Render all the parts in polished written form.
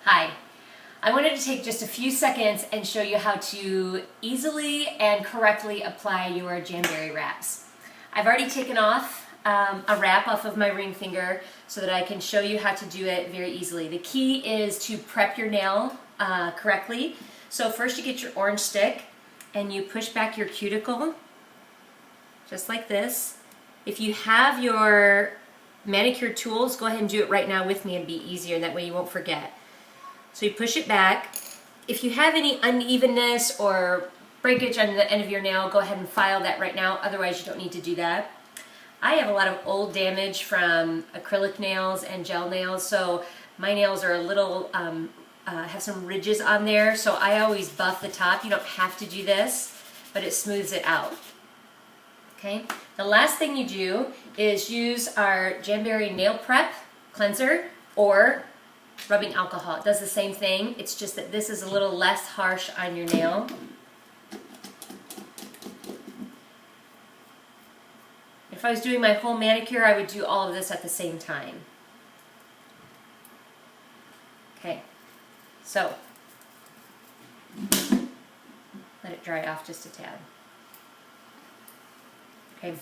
Hi. I wanted to take just a few seconds and show you how to easily and correctly apply your Jamberry wraps. I've already taken off a wrap off of my ring finger so that I can show you how to do it very easily. The key is to prep your nail correctly. So first you get your orange stick and you push back your cuticle just like this. If you have your manicure tools, go ahead and do it right now with me and be easier, that way you won't forget. So you push it back. If you have any unevenness or breakage on the end of your nail, go ahead and file that right now, otherwise you don't need to do that. I have a lot of old damage from acrylic nails and gel nails, so my nails are a little, have some ridges on there, so I always buff the top. You don't have to do this, but it smooths it out. Okay. The last thing you do is use our Jamberry Nail Prep Cleanser or rubbing alcohol. It does the same thing, it's just that this is a little less harsh on your nail. If I was doing my whole manicure, I would do all of this at the same time. Okay, so let it dry off just a tad. Okay,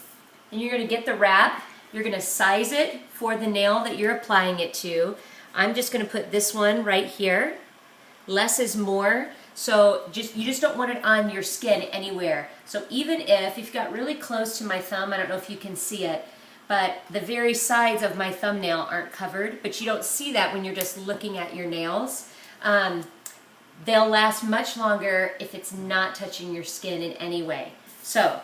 and you're going to get the wrap. You're going to size it for the nail that you're applying it to. I'm just going to put this one right here. Less is more, so you just don't want it on your skin anywhere. So even if you've got really close to my thumb, I don't know if you can see it, but the very sides of my thumbnail aren't covered, but you don't see that when you're just looking at your nails. They'll last much longer if it's not touching your skin in any way. So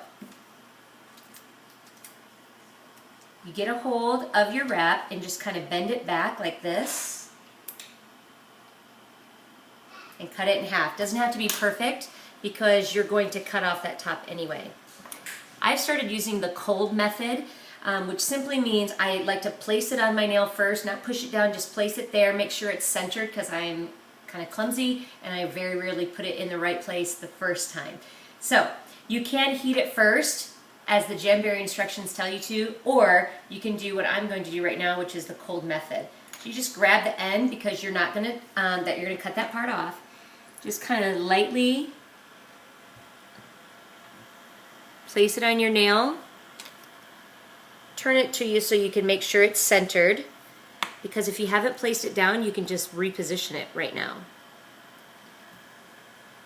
you get a hold of your wrap and just kind of bend it back like this and cut it in half. Doesn't have to be perfect because you're going to cut off that top anyway. I've started using the cold method, which simply means I like to place it on my nail first, not push it down, just place it there, make sure it's centered because I'm kind of clumsy and I very rarely put it in the right place the first time. So you can heat it first, as the Jamberry instructions tell you to, or you can do what I'm going to do right now, which is the cold method. So you just grab the end because you're not going to, you're going to cut that part off. Just kind of lightly place it on your nail. Turn it to you so you can make sure it's centered, because if you haven't placed it down, you can just reposition it right now.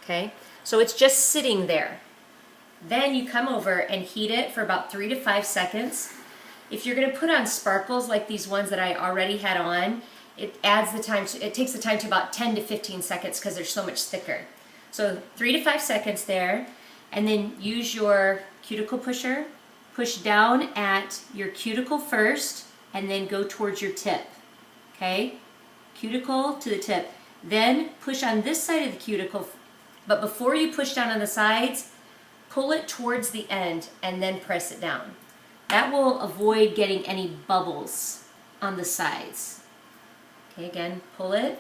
Okay, so it's just sitting there. Then you come over and heat it for about 3 to 5 seconds. If you're going to put on sparkles like these ones that I already had on, it adds the time to, it takes the time to about 10 to 15 seconds because they're so much thicker. So 3 to 5 seconds there, and then use your cuticle pusher. Push down at your cuticle first and then go towards your tip. Okay? Cuticle to the tip. Then push on this side of the cuticle, but before you push down on the sides, pull it towards the end and then press it down. That will avoid getting any bubbles on the sides. Okay, again, pull it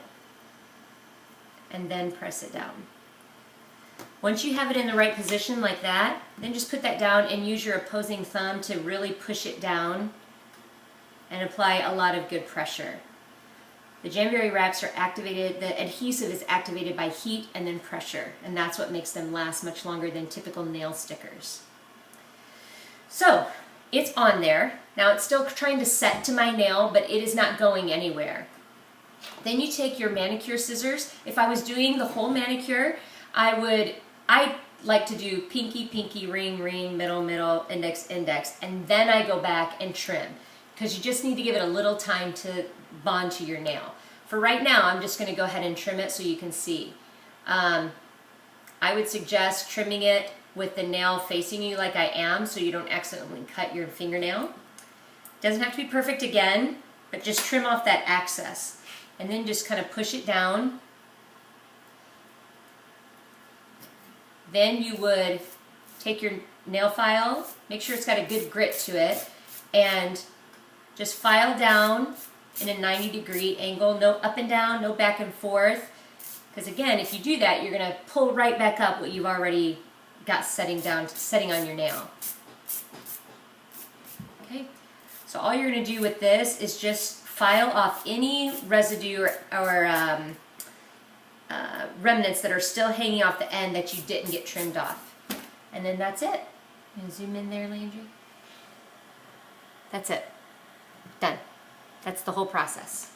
and then press it down. Once you have it in the right position like that, then just put that down and use your opposing thumb to really push it down and apply a lot of good pressure. The Jamberry wraps are activated, the adhesive is activated by heat and then pressure, and that's what makes them last much longer than typical nail stickers. So, it's on there. Now it's still trying to set to my nail, but it is not going anywhere. Then you take your manicure scissors. If I was doing the whole manicure, I like to do pinky, pinky, ring, ring, middle, middle, index, index, and then I go back and trim, because you just need to give it a little time to bond to your nail. For right now, I'm just going to go ahead and trim it so you can see. I would suggest trimming it with the nail facing you like I am, so you don't accidentally cut your fingernail. Doesn't have to be perfect again, but just trim off that excess. And then just kind of push it down. Then you would take your nail file, make sure it's got a good grit to it, and just file down in a 90-degree angle, no up and down, no back and forth, because again, if you do that, you're going to pull right back up what you've already got setting on your nail. Okay, so all you're going to do with this is just file off any residue or remnants that are still hanging off the end that you didn't get trimmed off. And then that's it. You can zoom in there, Landry. That's it. Done. That's the whole process.